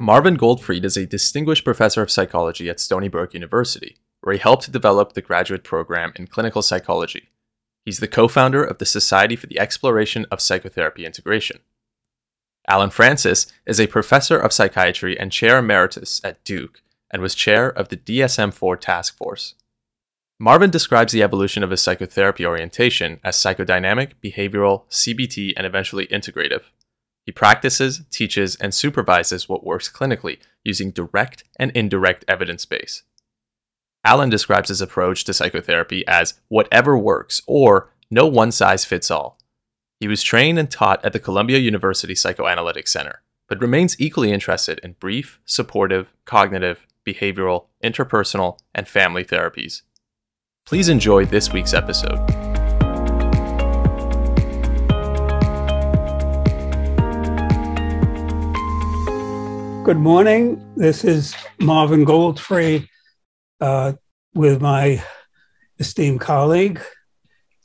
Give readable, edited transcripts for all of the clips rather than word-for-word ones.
Marvin Goldfried is a distinguished professor of psychology at Stony Brook University, where he helped to develop the graduate program in clinical psychology. He's the co-founder of the Society for the Exploration of Psychotherapy Integration. Alan Francis is a professor of psychiatry and chair emeritus at Duke, and was chair of the DSM-IV task force. Marvin describes the evolution of his psychotherapy orientation as psychodynamic, behavioral, CBT, and eventually integrative. He practices, teaches, and supervises what works clinically using direct and indirect evidence base. Alan describes his approach to psychotherapy as whatever works, or no one-size-fits-all. He was trained and taught at the Columbia University Psychoanalytic Center, but remains equally interested in brief, supportive, cognitive, behavioral, interpersonal, and family therapies. Please enjoy this week's episode. Good morning. This is Marvin Goldfried with my esteemed colleague,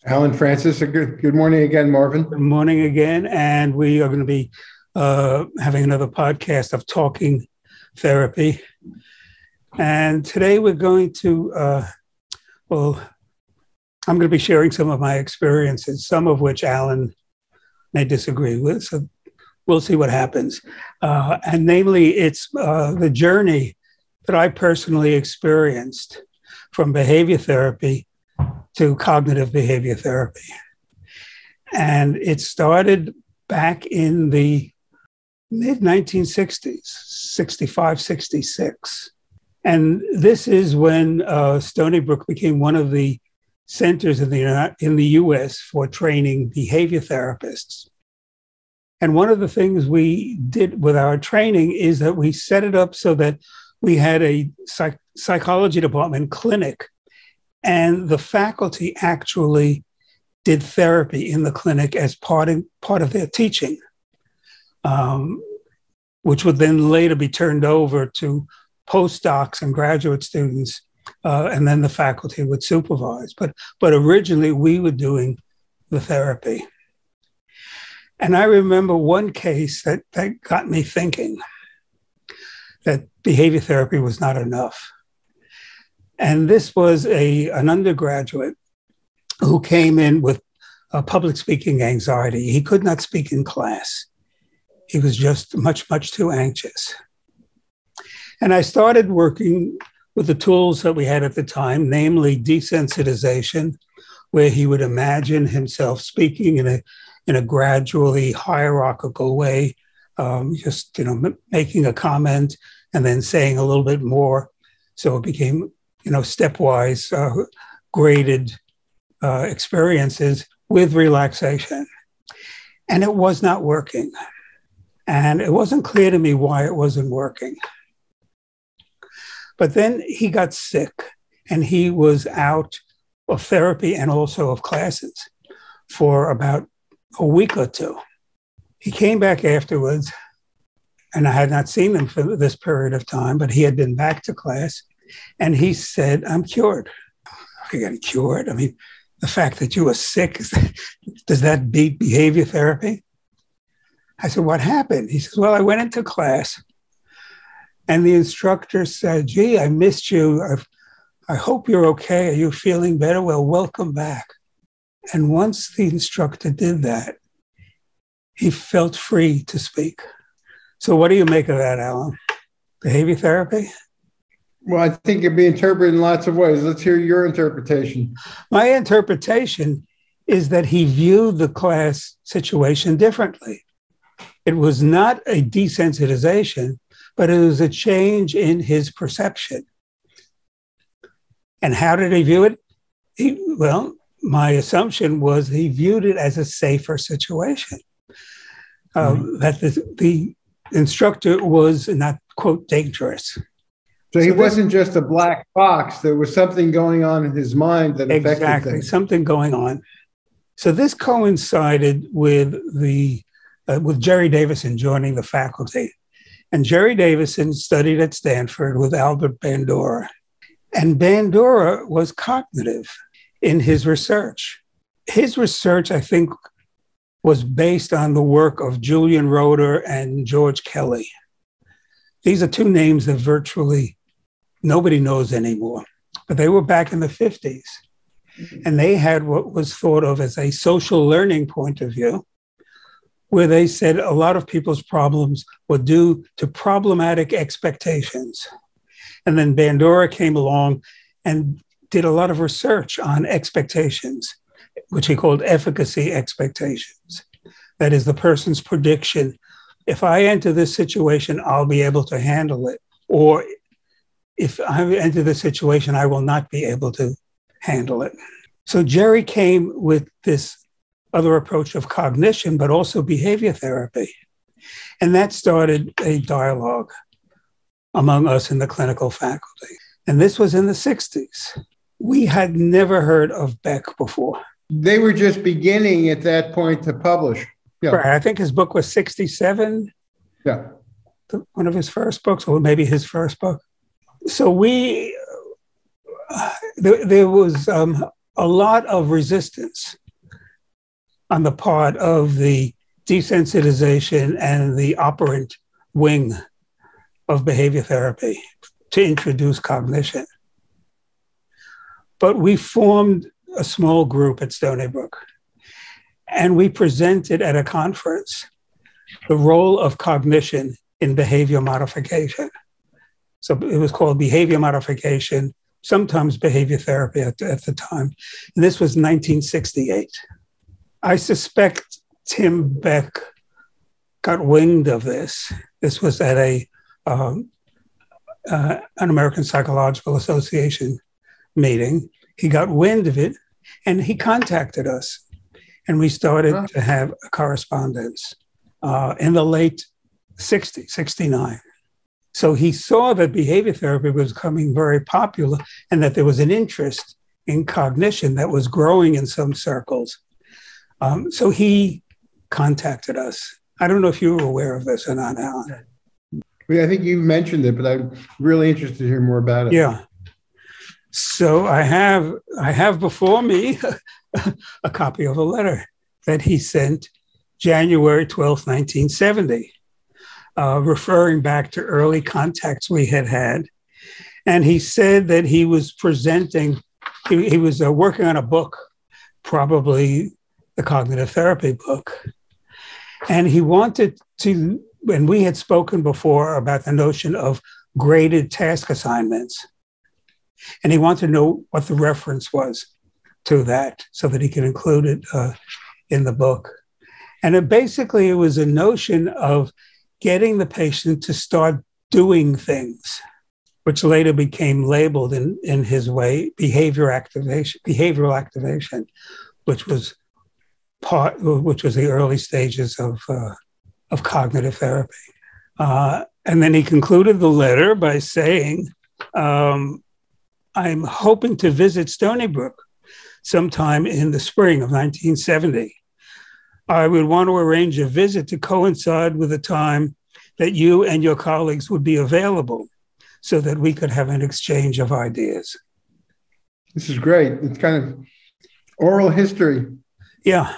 Alan Francis. Good morning again, Marvin. Good morning again. And we are going to be having another podcast of talking therapy. And today we're going to, I'm going to be sharing some of my experiences, some of which Alan may disagree with. So we'll see what happens. And namely, it's the journey that I personally experienced from behavior therapy to cognitive behavior therapy. And it started back in the mid-1960s, 65, 66. And this is when Stony Brook became one of the centers in the U.S. for training behavior therapists. And one of the things we did with our training is that we set it up so that we had a psychology department clinic, and the faculty actually did therapy in the clinic as part of their teaching, which would then later be turned over to postdocs and graduate students, and then the faculty would supervise. But originally, we were doing the therapy. And I remember one case that got me thinking that behavior therapy was not enough. And this was an undergraduate who came in with public speaking anxiety. He could not speak in class. He was just much, much too anxious. And I started working with the tools that we had at the time, namely desensitization, where he would imagine himself speaking in a gradually hierarchical way, just making a comment and then saying a little bit more. So it became stepwise graded experiences with relaxation. And it was not working. And it wasn't clear to me why it wasn't working. But then he got sick, and he was out of therapy and also of classes for about a week or two. He came back afterwards, and I had not seen him for this period of time, but he had been back to class, and he said, "I'm cured." I got cured. I mean, the fact that you were sick, does that beat behavior therapy? I said, "What happened?" He says, "Well, I went into class, and the instructor said, 'Gee, I missed you. I hope you're okay. Are you feeling better? Well, welcome back.' And once the instructor did that, he felt free to speak." So what do you make of that, Alan? Behavior therapy? Well, I think it can be interpreted in lots of ways. Let's hear your interpretation. My interpretation is that he viewed the class situation differently. It was not a desensitization, but it was a change in his perception. And how did he view it? My assumption was he viewed it as a safer situation, that the instructor was not, quote, dangerous. So he wasn't just a black box. There was something going on in his mind that affected things. Something going on. So this coincided with Jerry Davison joining the faculty. And Jerry Davison studied at Stanford with Albert Bandura. And Bandura was cognitive in his research. His research, I think, was based on the work of Julian Roeder and George Kelly. These are two names that virtually nobody knows anymore, but they were back in the 50s. And they had what was thought of as a social learning point of view, where they said a lot of people's problems were due to problematic expectations. And then Bandura came along and did a lot of research on expectations, which he called efficacy expectations. That is the person's prediction. If I enter this situation, I'll be able to handle it. Or if I enter this situation, I will not be able to handle it. So Jerry came with this other approach of cognition, but also behavior therapy. And that started a dialogue among us in the clinical faculty. And this was in the 60s. We had never heard of Beck before. They were just beginning at that point to publish. Yeah. Right. I think his book was 67. Yeah. One of his first books, or maybe his first book. So there was a lot of resistance on the part of the desensitization and the operant wing of behavior therapy to introduce cognition. But we formed a small group at Stony Brook, and we presented at a conference the role of cognition in behavior modification. So it was called behavior modification, sometimes behavior therapy at the time. And this was 1968. I suspect Tim Beck got wind of this. This was at an American Psychological Association meeting. He got wind of it and he contacted us. And we started to have a correspondence in the late 60s, 69. So he saw that behavior therapy was becoming very popular and that there was an interest in cognition that was growing in some circles. So he contacted us. I don't know if you were aware of this or not, Alan. I think you mentioned it, but I'm really interested to hear more about it. Yeah. So I have before me a copy of a letter that he sent January 12th, 1970. Referring back to early contacts we had had. And he said that he was presenting, he was working on a book, probably the cognitive therapy book. And he wanted to, and we had spoken before about the notion of graded task assignments. And he wanted to know what the reference was to that so that he could include it in the book. And it was a notion of getting the patient to start doing things, which later became labeled in his way behavioral activation, which was the early stages of cognitive therapy. And then he concluded the letter by saying, I'm hoping to visit Stony Brook sometime in the spring of 1970. I would want to arrange a visit to coincide with the time that you and your colleagues would be available so that we could have an exchange of ideas. This is great. It's kind of oral history. Yeah.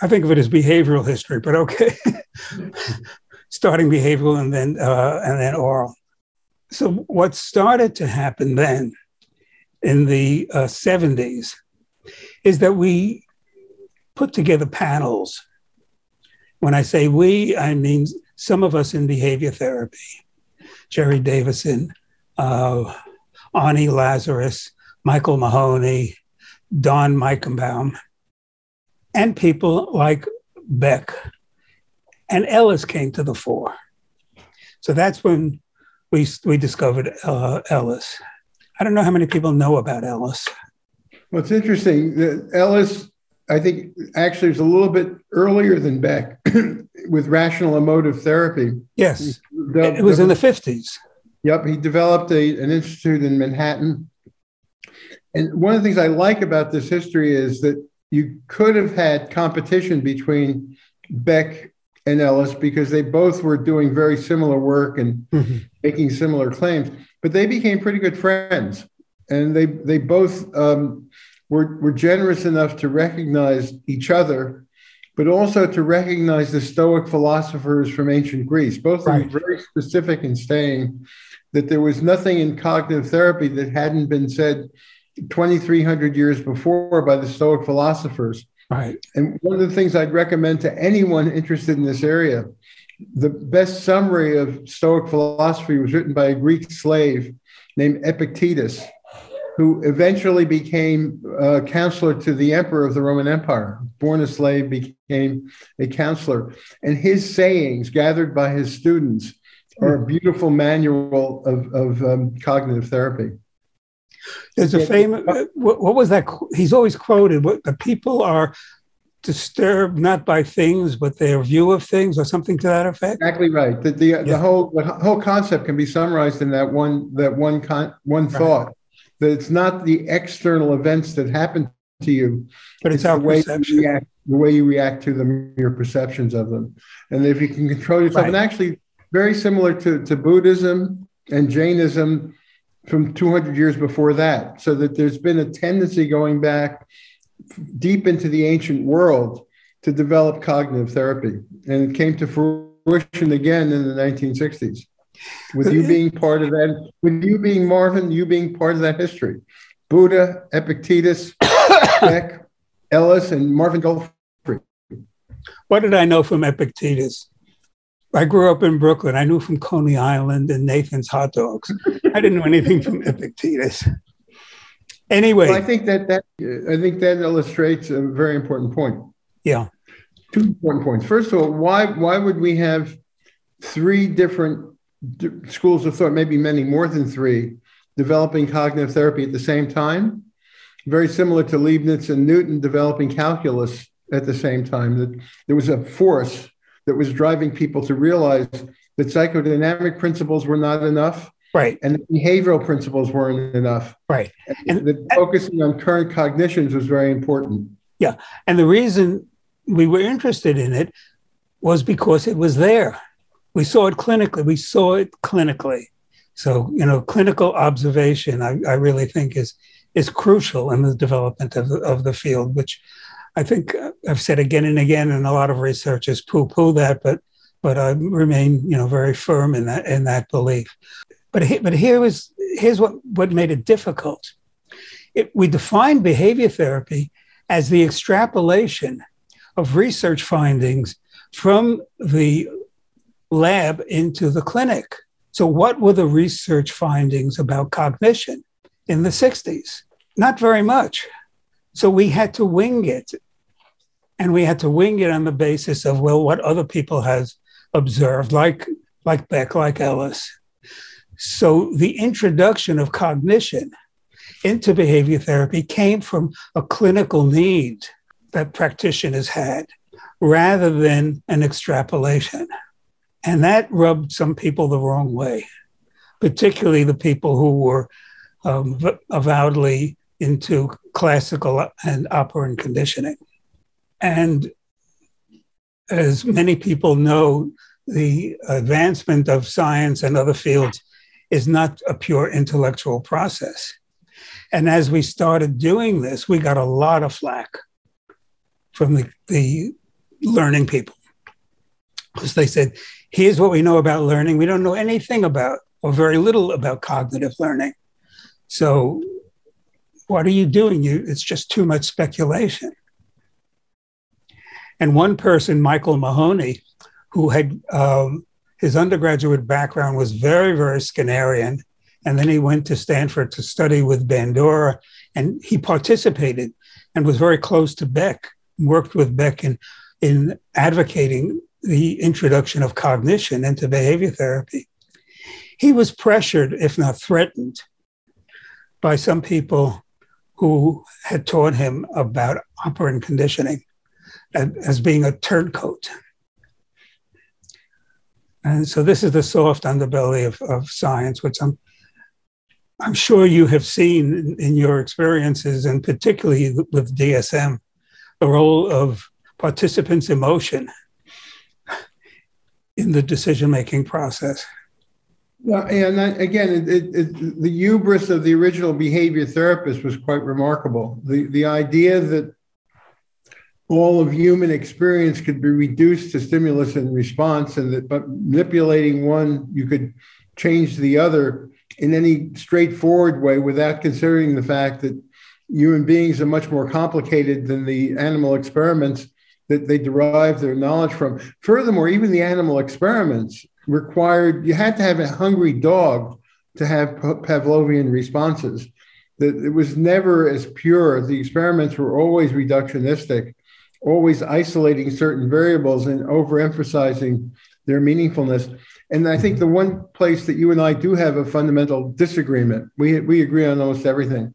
I think of it as behavioral history, but okay. Starting behavioral and then oral. So what started to happen then in the 70s is that we put together panels. When I say we, I mean some of us in behavior therapy, Jerry Davison, Arnie Lazarus, Michael Mahoney, Don Meichenbaum, and people like Beck. And Ellis came to the fore. So that's when we discovered Ellis. I don't know how many people know about Ellis. Well, it's interesting. Ellis, I think, actually was a little bit earlier than Beck with rational emotive therapy. Yes, it was in the 50s. Yep, he developed an institute in Manhattan. And one of the things I like about this history is that you could have had competition between Beck and Ellis because they both were doing very similar work and making similar claims, but they became pretty good friends. And they both were generous enough to recognize each other, but also to recognize the Stoic philosophers from ancient Greece. Both of them Right. very specific in saying that there was nothing in cognitive therapy that hadn't been said 2,300 years before by the Stoic philosophers. Right. And one of the things I'd recommend to anyone interested in this area, the best summary of Stoic philosophy was written by a Greek slave named Epictetus, who eventually became a counselor to the emperor of the Roman Empire. Born a slave, became a counselor. And his sayings, gathered by his students, are a beautiful manual of cognitive therapy. There's a famous, what was that? He's always quoted, what the people are disturbed not by things, but their view of things, or something to that effect. Exactly right. The whole concept can be summarized in that one thought, that it's not the external events that happen to you, but it's our perception. The way you react to them, your perceptions of them. And if you can control yourself, and actually very similar to Buddhism and Jainism from 200 years before that, so that there's been a tendency going back deep into the ancient world to develop cognitive therapy. And it came to fruition again in the 1960s. With you being part of that, with you being Marvin, you being part of that history. Buddha, Epictetus, Beck, Ellis, and Marvin Goldfried. What did I know from Epictetus? I grew up in Brooklyn. I knew from Coney Island and Nathan's hot dogs. I didn't know anything from Epictetus. Anyway, well, I think that illustrates a very important point. Yeah, two important points. First of all, why would we have three different schools of thought, maybe many more than three, developing cognitive therapy at the same time? Very similar to Leibniz and Newton developing calculus at the same time. That there was a force that was driving people to realize that psychodynamic principles were not enough. Right. And the behavioral principles weren't enough. Right. And that focusing on current cognitions was very important. Yeah. And the reason we were interested in it was because it was there. We saw it clinically. So, clinical observation, I really think is crucial in the development of the field, which I think I've said again and again, and a lot of researchers poo-poo that, but I remain, very firm in that belief. But here's what made it difficult. We defined behavior therapy as the extrapolation of research findings from the lab into the clinic. So what were the research findings about cognition in the 60s? Not very much. So we had to wing it. And we had to wing it on the basis of, what other people have observed, like Beck, like Ellis. So the introduction of cognition into behavior therapy came from a clinical need that practitioners had, rather than an extrapolation. And that rubbed some people the wrong way, particularly the people who were avowedly into classical and operant conditioning. And as many people know, the advancement of science and other fields is not a pure intellectual process. And as we started doing this, we got a lot of flack from the learning people. Because they said, here's what we know about learning. We don't know anything about, or very little about, cognitive learning. So what are you doing? It's just too much speculation. And one person, Michael Mahoney, who had his undergraduate background was very, very Skinnerian. And then he went to Stanford to study with Bandura, and he participated and was very close to Beck, worked with Beck in advocating the introduction of cognition into behavior therapy. He was pressured, if not threatened, by some people who had taught him about operant conditioning as being a turncoat. And so this is the soft underbelly of science, which I'm sure you have seen in your experiences, and particularly with DSM, the role of participants' emotion in the decision-making process. Well, and again, the hubris of the original behavior therapist was quite remarkable. The idea that all of human experience could be reduced to stimulus and response, and that by manipulating one, you could change the other in any straightforward way without considering the fact that human beings are much more complicated than the animal experiments that they derive their knowledge from. Furthermore, even the animal experiments required, you had to have a hungry dog to have Pavlovian responses. That it was never as pure. The experiments were always reductionistic, always isolating certain variables and overemphasizing their meaningfulness. And I think the one place that you and I do have a fundamental disagreement, we agree on almost everything,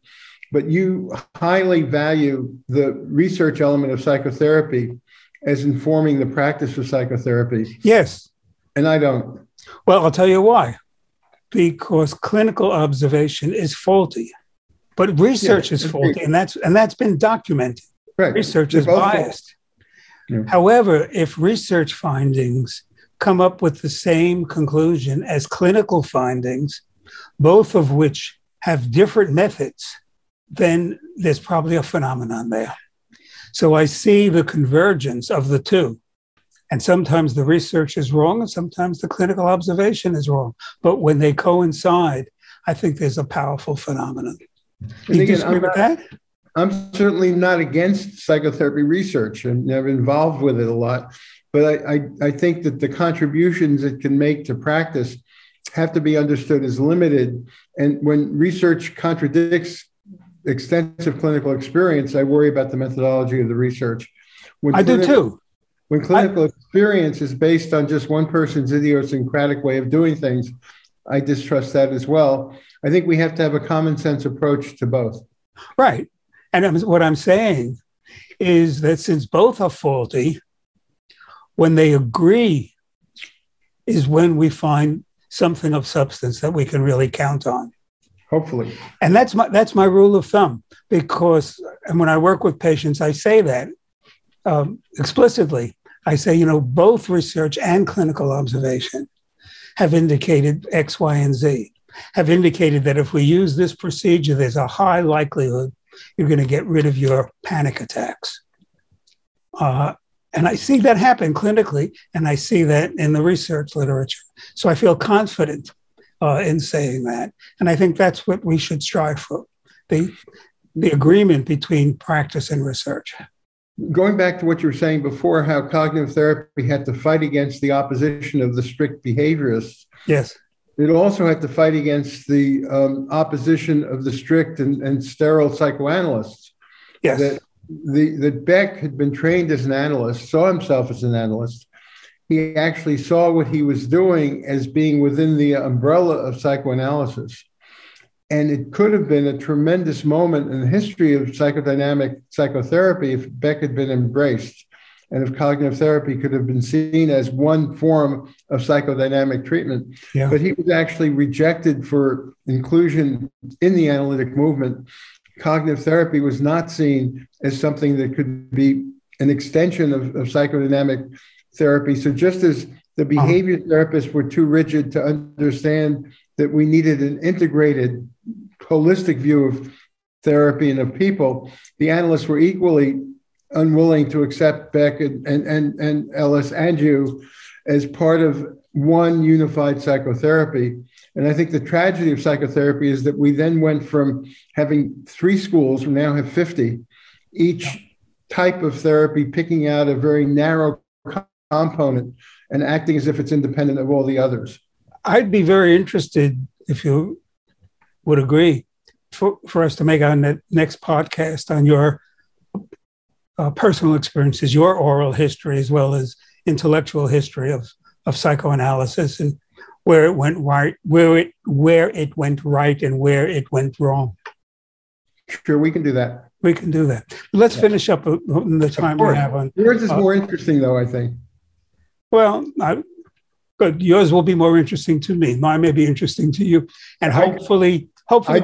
but you highly value the research element of psychotherapy as informing the practice of psychotherapy. Yes. And I don't. Well, I'll tell you why. Because clinical observation is faulty, but research is faulty, and that's been documented. Right. Research is biased. Yeah. However, if research findings come up with the same conclusion as clinical findings, both of which have different methods, then there's probably a phenomenon there. So I see the convergence of the two. And sometimes the research is wrong, and sometimes the clinical observation is wrong. But when they coincide, I think there's a powerful phenomenon. Do you disagree with that? I'm certainly not against psychotherapy research, and I'm involved with it a lot. But I think that the contributions it can make to practice have to be understood as limited. And when research contradicts extensive clinical experience, I worry about the methodology of the research. I do too. When clinical experience is based on just one person's idiosyncratic way of doing things, I distrust that as well. I think we have to have a common sense approach to both. Right. And what I'm saying is that since both are faulty, when they agree is when we find something of substance that we can really count on. Hopefully. And that's my rule of thumb, because, and when I work with patients, I say that explicitly. I say, both research and clinical observation have indicated X, Y, and Z, have indicated that if we use this procedure, there's a high likelihood you're going to get rid of your panic attacks. And I see that happen clinically, and I see that in the research literature. So I feel confident in saying that. And I think that's what we should strive for, the agreement between practice and research. Going back to what you were saying before, how cognitive therapy had to fight against the opposition of the strict behaviorists. Yes. It also had to fight against the opposition of the strict and sterile psychoanalysts. Yes. That Beck had been trained as an analyst, saw himself as an analyst. He actually saw what he was doing as being within the umbrella of psychoanalysis. And it could have been a tremendous moment in the history of psychodynamic psychotherapy if Beck had been embraced, and if cognitive therapy could have been seen as one form of psychodynamic treatment. Yeah. But he was actually rejected for inclusion in the analytic movement. Cognitive therapy was not seen as something that could be an extension of psychodynamic therapy. So just as the behavior therapists were too rigid to understand that we needed an integrated, holistic view of therapy and of people, the analysts were equally unwilling to accept Beck and Ellis and you as part of one unified psychotherapy. And I think the tragedy of psychotherapy is that we then went from having 3 schools, we now have 50, each type of therapy picking out a very narrow component and acting as if it's independent of all the others. I'd be very interested, if you would agree, for us to make our next podcast on your personal experiences, your oral history, as well as intellectual history of psychoanalysis, and where it went right, where it went right, and where it went wrong. Sure, we can do that. We can do that. Let's finish up in the time we have on. Yours is more interesting, though, I think. Well, but yours will be more interesting to me. Mine may be interesting to you, and hopefully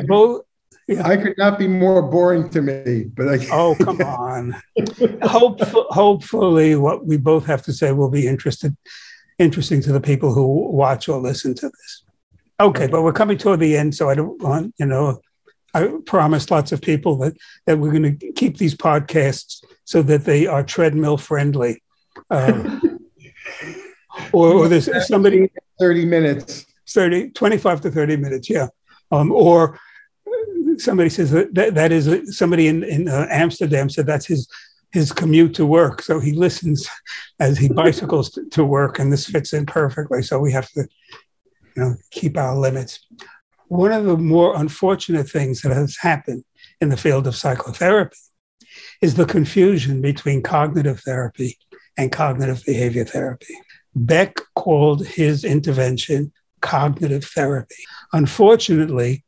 both. Yeah. I could not be more boring to me, but Oh, come on. Hopefully, what we both have to say will be interesting to the people who watch or listen to this. Okay, but we're coming toward the end, so I don't want I promised lots of people that we're going to keep these podcasts so that they are treadmill friendly. Or there's somebody 30 minutes, 25 to 30 minutes. Yeah. Or somebody says that is somebody in Amsterdam said that's his commute to work. So he listens as he bicycles to work, and this fits in perfectly. So we have to, keep our limits. One of the more unfortunate things that has happened in the field of psychotherapy is the confusion between cognitive therapy and cognitive behavior therapy. Beck called his intervention cognitive therapy. Unfortunately,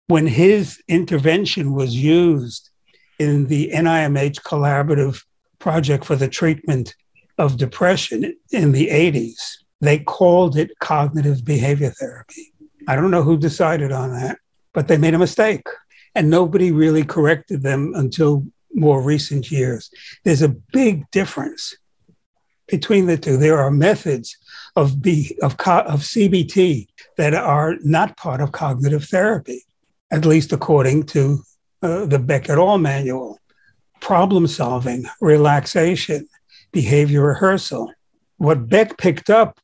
when his intervention was used in the NIMH collaborative project for the treatment of depression in the 80s, they called it cognitive behavior therapy. I don't know who decided on that, but they made a mistake. And nobody really corrected them until more recent years. There's a big difference between the two. There are methods of CBT that are not part of cognitive therapy, at least according to the Beck et al. Manual. Problem solving, relaxation, behavior rehearsal. What Beck picked up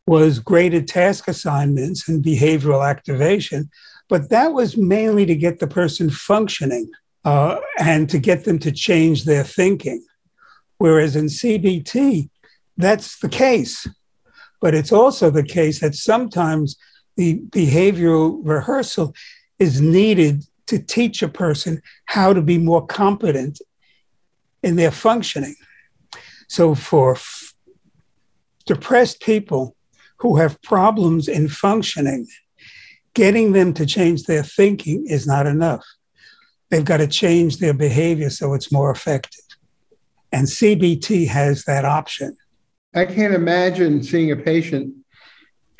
was graded task assignments and behavioral activation, but that was mainly to get the person functioning and to get them to change their thinking. Whereas in CBT, that's the case. But it's also the case that sometimes the behavioral rehearsal is needed to teach a person how to be more competent in their functioning. So for depressed people who have problems in functioning, getting them to change their thinking is not enough. They've got to change their behavior so it's more effective. And CBT has that option. I can't imagine seeing a patient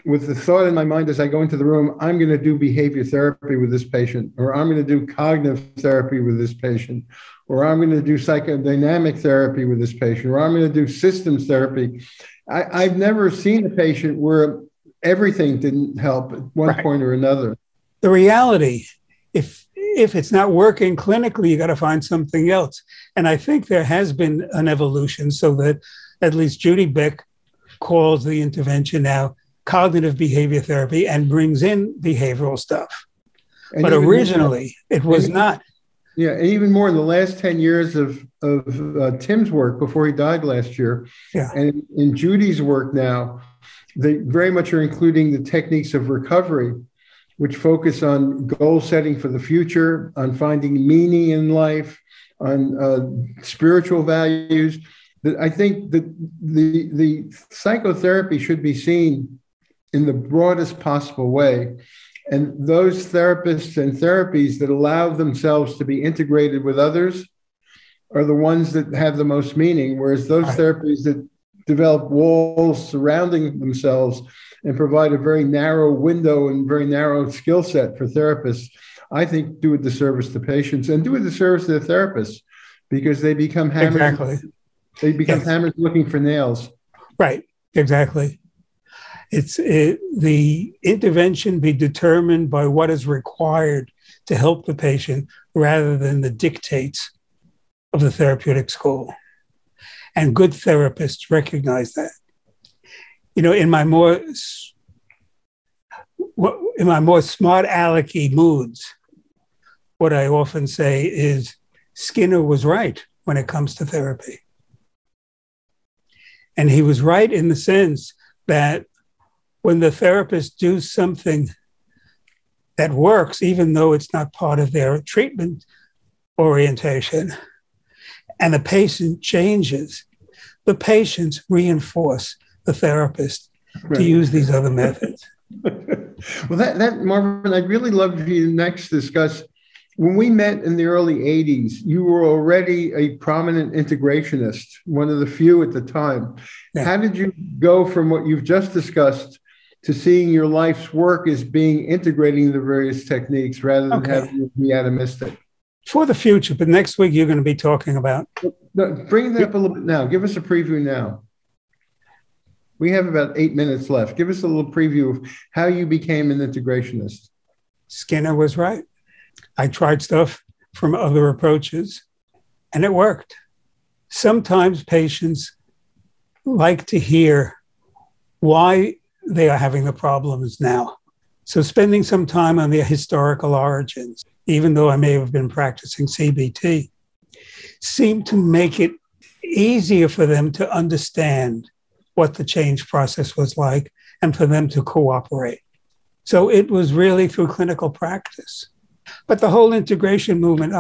with the thought in my mind as I go into the room, I'm going to do behavior therapy with this patient, or I'm going to do cognitive therapy with this patient, or I'm going to do psychodynamic therapy with this patient, or I'm going to do systems therapy. I've never seen a patient where everything didn't help at one point or another. The reality, if it's not working clinically, you got to find something else. And I think there has been an evolution so that at least Judy Beck calls the intervention now cognitive behavior therapy and brings in behavioral stuff. But originally, it was not. Yeah, and even more in the last 10 years of Tim's work before he died last year, and in Judy's work now, they very much are including the techniques of recovery, which focus on goal setting for the future, on finding meaning in life, on spiritual values. That I think that the psychotherapy should be seen in the broadest possible way. And those therapists and therapies that allow themselves to be integrated with others are the ones that have the most meaning, whereas those therapies that develop walls surrounding themselves and provide a very narrow window and very narrow skill set for therapists, I think do a disservice to patients and do a disservice to the therapists because they become hammers. Exactly. They become hammers looking for nails. Right, exactly. The intervention be determined by what is required to help the patient rather than the dictates of the therapeutic school. And good therapists recognize that. In my more smart alecky moods, what I often say is Skinner was right when it comes to therapy. And he was right in the sense that when the therapists do something that works, even though it's not part of their treatment orientation, and the patient changes, the patients reinforce the therapist to use these other methods. Well, that Marvin, I'd really love for you to next discuss. When we met in the early 80s, you were already a prominent integrationist, one of the few at the time. Yeah. How did you go from what you've just discussed to seeing your life's work as being integrating the various techniques rather than having you be atomistic? For the future, but next week you're going to be talking about. No, bring that up a little bit now. Give us a preview now. We have about 8 minutes left. Give us a little preview of how you became an integrationist. Skinner was right. I tried stuff from other approaches, and it worked. Sometimes patients like to hear why they are having the problems now. So spending some time on the historical origins, even though I may have been practicing CBT, seemed to make it easier for them to understand what the change process was like and for them to cooperate. So it was really through clinical practice. But the whole integration movement,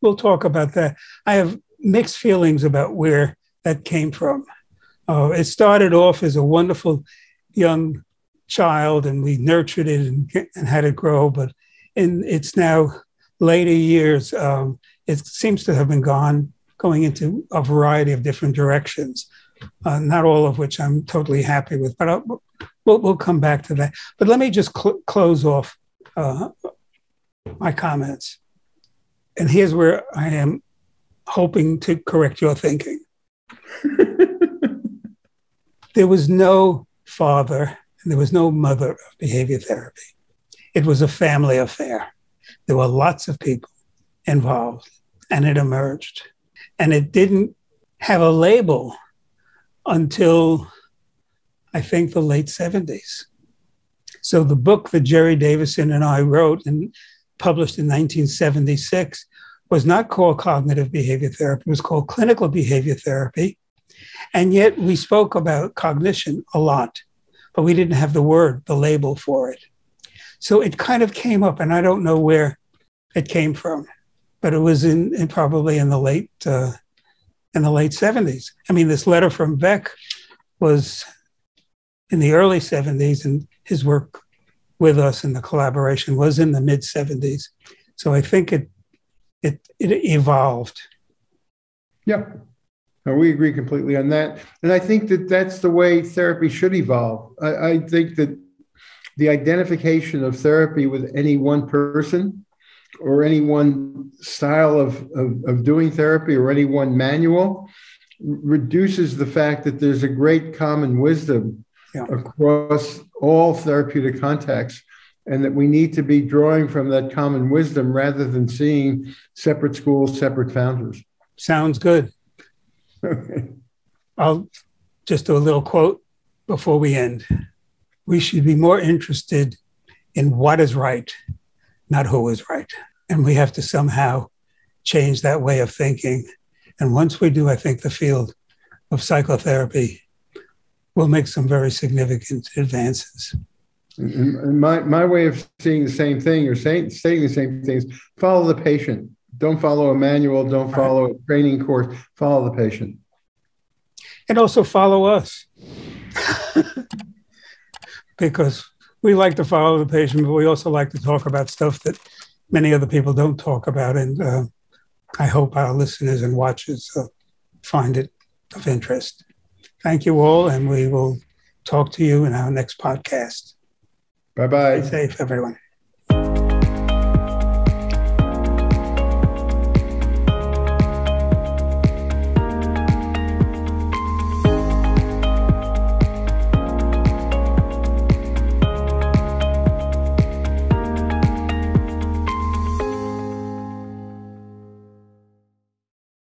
we'll talk about that. I have mixed feelings about where that came from. It started off as a wonderful young child, and we nurtured it and had it grow. But in its now later years, it seems to have been going into a variety of different directions, not all of which I'm totally happy with. But we'll come back to that. But let me just close off my comments. And here's where I am hoping to correct your thinking. There was no father and there was no mother of behavior therapy. It was a family affair. There were lots of people involved, and it emerged. And it didn't have a label until, I think, the late 70s. So the book that Jerry Davison and I wrote and published in 1976 was not called cognitive behavior therapy. It was called clinical behavior therapy. And yet we spoke about cognition a lot, but we didn't have the label for it. So it kind of came up, and I don't know where it came from, but it was probably in the late 70s. I mean, this letter from Beck was in the early 70s, and his work with us in the collaboration was in the mid 70s. So I think it evolved. Yeah. No, we agree completely on that. And I think that that's the way therapy should evolve. I think that the identification of therapy with any one person or any one style of doing therapy or any one manual reduces the fact that there's a great common wisdom across all therapeutic contexts, and that we need to be drawing from that common wisdom rather than seeing separate schools, separate founders. Sounds good. I'll just do a little quote before we end. We should be more interested in what is right, not who is right. And we have to somehow change that way of thinking. And once we do, I think the field of psychotherapy will make some very significant advances. And my way of seeing the same thing or stating the same thing is follow the patient. Don't follow a manual. Don't follow a training course. Follow the patient. And also follow us. Because we like to follow the patient, but we also like to talk about stuff that many other people don't talk about. And I hope our listeners and watchers find it of interest. Thank you all, and we will talk to you in our next podcast. Bye-bye. Stay safe, everyone.